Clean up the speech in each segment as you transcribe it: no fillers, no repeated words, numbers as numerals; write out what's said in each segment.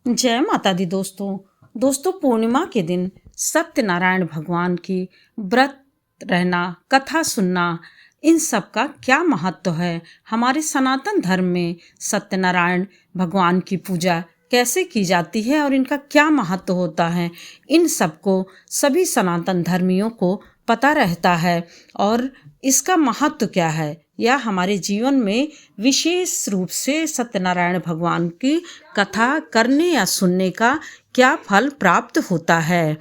जय माता दी दोस्तों पूर्णिमा के दिन सत्यनारायण भगवान की व्रत रहना, कथा सुनना, इन सब का क्या महत्व है। हमारे सनातन धर्म में सत्यनारायण भगवान की पूजा कैसे की जाती है और इनका क्या महत्व होता है, इन सब को सभी सनातन धर्मियों को पता रहता है। और इसका महत्व क्या है या हमारे जीवन में विशेष रूप से सत्यनारायण भगवान की कथा करने या सुनने का क्या फल प्राप्त होता है।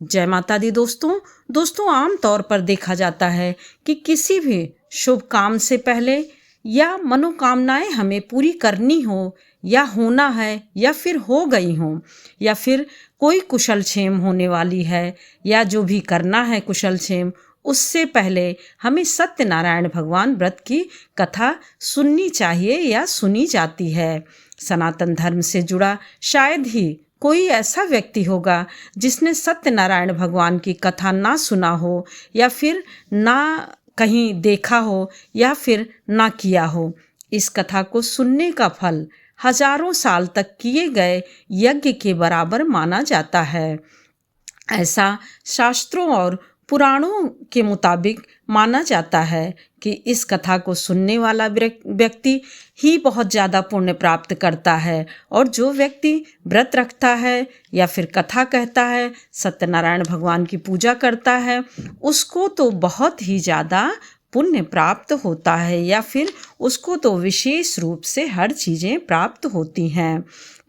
जय माता दी दोस्तों आम तौर पर देखा जाता है कि किसी भी शुभ काम से पहले या मनोकामनाएं हमें पूरी करनी हो या होना है या फिर हो गई हो या फिर कोई कुशल क्षेम होने वाली है या जो भी करना है कुशल क्षेम, उससे पहले हमें सत्यनारायण भगवान व्रत की कथा सुननी चाहिए या सुनी जाती है। सनातन धर्म से जुड़ा शायद ही कोई ऐसा व्यक्ति होगा जिसने सत्यनारायण भगवान की कथा ना सुना हो या फिर ना कहीं देखा हो या फिर ना किया हो। इस कथा को सुनने का फल हजारों साल तक किए गए यज्ञ के बराबर माना जाता है। ऐसा शास्त्रों और पुराणों के मुताबिक माना जाता है कि इस कथा को सुनने वाला व्यक्ति ही बहुत ज़्यादा पुण्य प्राप्त करता है, और जो व्यक्ति व्रत रखता है या फिर कथा कहता है, सत्यनारायण भगवान की पूजा करता है, उसको तो बहुत ही ज़्यादा पुण्य प्राप्त होता है या फिर उसको तो विशेष रूप से हर चीज़ें प्राप्त होती हैं।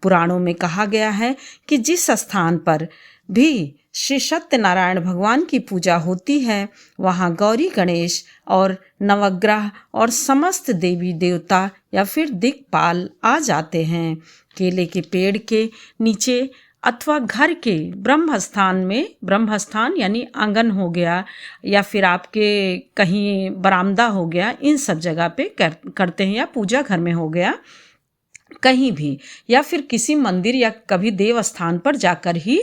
पुराणों में कहा गया है कि जिस स्थान पर भी श्री सत्यनारायण भगवान की पूजा होती है वहाँ गौरी गणेश और नवग्रह और समस्त देवी देवता या फिर दिक्पाल आ जाते हैं। केले के पेड़ के नीचे अथवा घर के ब्रह्मस्थान में, ब्रह्मस्थान यानी आंगन हो गया या फिर आपके कहीं बरामदा हो गया, इन सब जगह पे करते हैं, या पूजा घर में हो गया कहीं भी, या फिर किसी मंदिर या कभी देव स्थान पर जाकर ही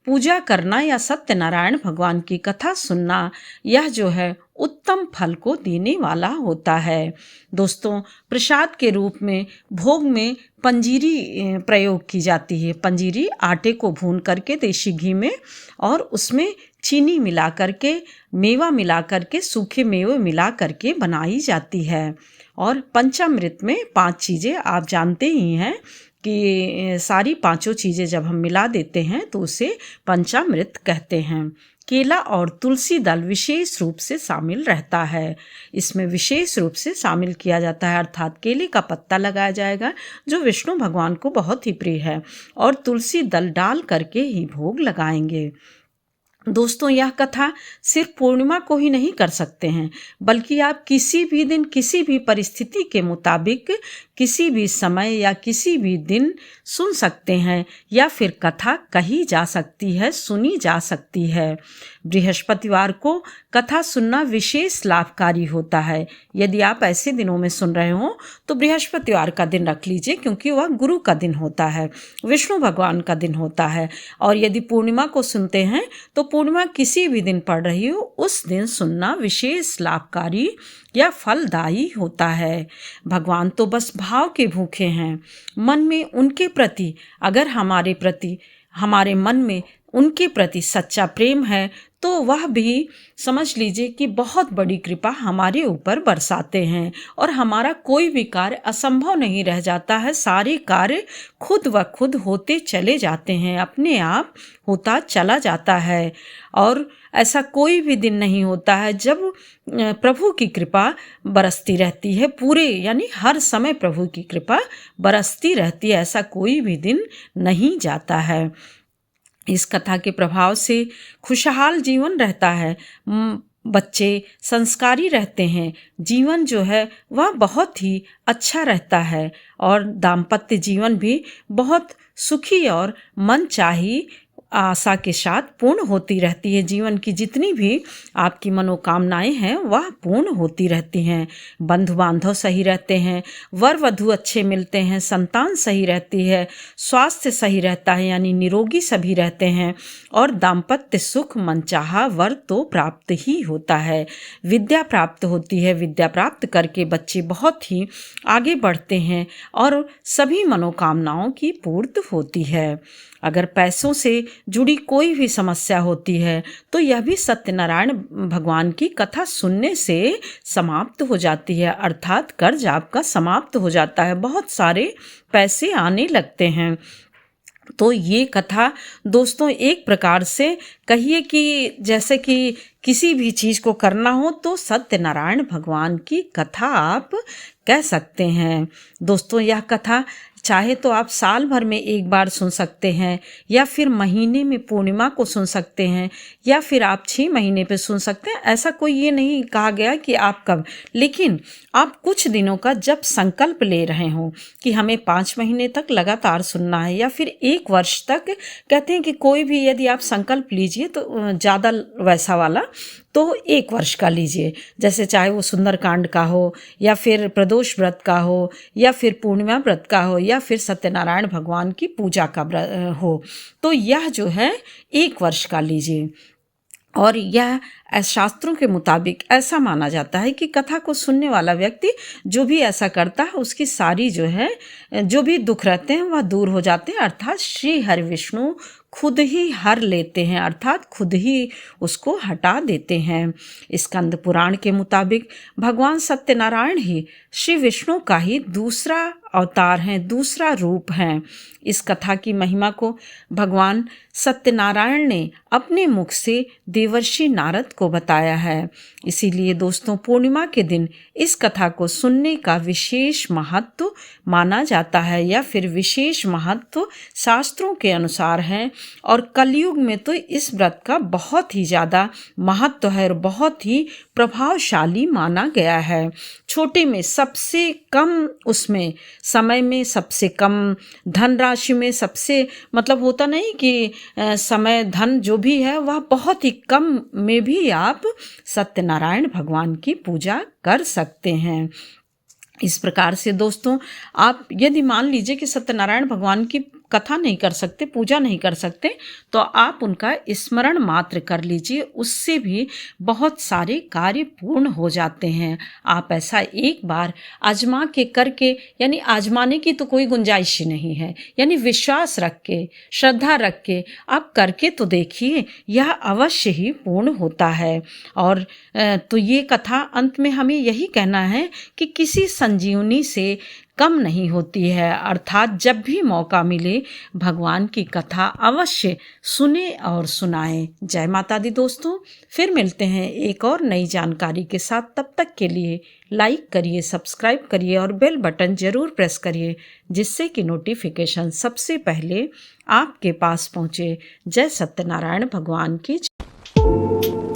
पूजा करना या सत्यनारायण भगवान की कथा सुनना, यह जो है उत्तम फल को देने वाला होता है। दोस्तों, प्रसाद के रूप में भोग में पंजीरी प्रयोग की जाती है। पंजीरी आटे को भून करके देसी घी में और उसमें चीनी मिला करके, मेवा मिला करके, सूखे मेवे मिला करके बनाई जाती है। और पंचामृत में 5 चीज़ें आप जानते ही हैं कि सारी 5 चीज़ें जब हम मिला देते हैं तो उसे पंचामृत कहते हैं। केला और तुलसी दल विशेष रूप से शामिल रहता है। इसमें विशेष रूप से शामिल किया जाता है, अर्थात केले का पत्ता लगाया जाएगा जो विष्णु भगवान को बहुत ही प्रिय है, और तुलसी दल डाल करके ही भोग लगाएंगे। दोस्तों, यह कथा सिर्फ पूर्णिमा को ही नहीं कर सकते हैं, बल्कि आप किसी भी दिन, किसी भी परिस्थिति के मुताबिक, किसी भी समय या किसी भी दिन सुन सकते हैं, या फिर कथा कही जा सकती है, सुनी जा सकती है। बृहस्पतिवार को कथा सुनना विशेष लाभकारी होता है। यदि आप ऐसे दिनों में सुन रहे हो तो बृहस्पतिवार का दिन रख लीजिए, क्योंकि वह गुरु का दिन होता है, विष्णु भगवान का दिन होता है। और यदि पूर्णिमा को सुनते हैं तो पूर्णिमा किसी भी दिन पड़ रही हो, उस दिन सुनना विशेष लाभकारी या फलदायी होता है। भगवान तो बस भाव के भूखे हैं। मन में उनके प्रति, अगर हमारे मन में उनके प्रति सच्चा प्रेम है तो वह भी समझ लीजिए कि बहुत बड़ी कृपा हमारे ऊपर बरसाते हैं, और हमारा कोई भी कार्य असंभव नहीं रह जाता है। सारे कार्य खुद व खुद होते चले जाते हैं, अपने आप होता चला जाता है। और ऐसा कोई भी दिन नहीं होता है जब प्रभु की कृपा बरसती रहती है, पूरे यानी हर समय प्रभु की कृपा बरसती रहती है, ऐसा कोई भी दिन नहीं जाता है। इस कथा के प्रभाव से खुशहाल जीवन रहता है, बच्चे संस्कारी रहते हैं, जीवन जो है वह बहुत ही अच्छा रहता है, और दाम्पत्य जीवन भी बहुत सुखी और मनचाही आशा के साथ पूर्ण होती रहती है। जीवन की जितनी भी आपकी मनोकामनाएं हैं वह पूर्ण होती रहती हैं। बंधु बांधव सही रहते हैं, वर वधु अच्छे मिलते हैं, संतान सही रहती है, स्वास्थ्य सही रहता है यानी निरोगी सभी रहते हैं, और दाम्पत्य सुख मनचाहा वर तो प्राप्त ही होता है। विद्या प्राप्त होती है, विद्या प्राप्त करके बच्चे बहुत ही आगे बढ़ते हैं और सभी मनोकामनाओं की पूर्ति होती है। अगर पैसों से जुड़ी कोई भी समस्या होती है तो यह भी सत्यनारायण भगवान की कथा सुनने से समाप्त हो जाती है, अर्थात कर्ज आपका समाप्त हो जाता है, बहुत सारे पैसे आने लगते हैं। तो ये कथा दोस्तों एक प्रकार से कहिए कि जैसे कि किसी भी चीज़ को करना हो तो सत्यनारायण भगवान की कथा आप कह सकते हैं। दोस्तों यह कथा चाहे तो आप साल भर में एक बार सुन सकते हैं, या फिर महीने में पूर्णिमा को सुन सकते हैं, या फिर आप 6 महीने पे सुन सकते हैं। ऐसा कोई ये नहीं कहा गया कि आप कब, लेकिन आप कुछ दिनों का जब संकल्प ले रहे हो कि हमें 5 महीने तक लगातार सुनना है, या फिर 1 वर्ष तक, कहते हैं कि कोई भी यदि आप संकल्प लीजिए तो ज़्यादा वैसा वाला तो 1 वर्ष का लीजिए, जैसे चाहे वो सुंदरकांड का हो, या फिर प्रदोष व्रत का हो, या फिर पूर्णिमा व्रत का हो, या फिर सत्यनारायण भगवान की पूजा का हो, तो यह जो है 1 वर्ष का लीजिए। और यह शास्त्रों के मुताबिक ऐसा माना जाता है कि कथा को सुनने वाला व्यक्ति जो भी ऐसा करता है उसकी सारी जो है जो भी दुख रहते हैं वह दूर हो जाते हैं, अर्थात श्री हरि विष्णु खुद ही हर लेते हैं, अर्थात खुद ही उसको हटा देते हैं। स्कंद पुराण के मुताबिक भगवान सत्यनारायण ही श्री विष्णु का ही दूसरा अवतार हैं, दूसरा रूप हैं। इस कथा की महिमा को भगवान सत्यनारायण ने अपने मुख से देवर्षि नारद को बताया है। इसीलिए दोस्तों पूर्णिमा के दिन इस कथा को सुनने का विशेष महत्व माना जाता है, या फिर विशेष महत्व शास्त्रों के अनुसार है। और कलयुग में तो इस व्रत का बहुत ही ज़्यादा महत्व है और बहुत ही प्रभावशाली माना गया है। छोटे में सबसे कम उसमें समय में सबसे कम धनराशि में सबसे मतलब होता नहीं कि समय धन जो भी है वह बहुत ही कम में भी आप सत्यनारायण भगवान की पूजा कर सकते हैं। इस प्रकार से दोस्तों आप यदि मान लीजिए कि सत्यनारायण भगवान की कथा नहीं कर सकते, पूजा नहीं कर सकते, तो आप उनका स्मरण मात्र कर लीजिए, उससे भी बहुत सारे कार्य पूर्ण हो जाते हैं। आप ऐसा एक बार आजमा के करके, यानी आजमाने की तो कोई गुंजाइश ही नहीं है, यानी विश्वास रख के श्रद्धा रख के आप करके तो देखिए, यह अवश्य ही पूर्ण होता है। और तो ये कथा अंत में हमें यही कहना है कि किसी संजीवनी से कम नहीं होती है, अर्थात जब भी मौका मिले भगवान की कथा अवश्य सुने और सुनाएं। जय माता दी दोस्तों, फिर मिलते हैं एक और नई जानकारी के साथ। तब तक के लिए लाइक करिए, सब्सक्राइब करिए और बेल बटन जरूर प्रेस करिए, जिससे कि नोटिफिकेशन सबसे पहले आपके पास पहुंचे। जय सत्यनारायण भगवान की जय।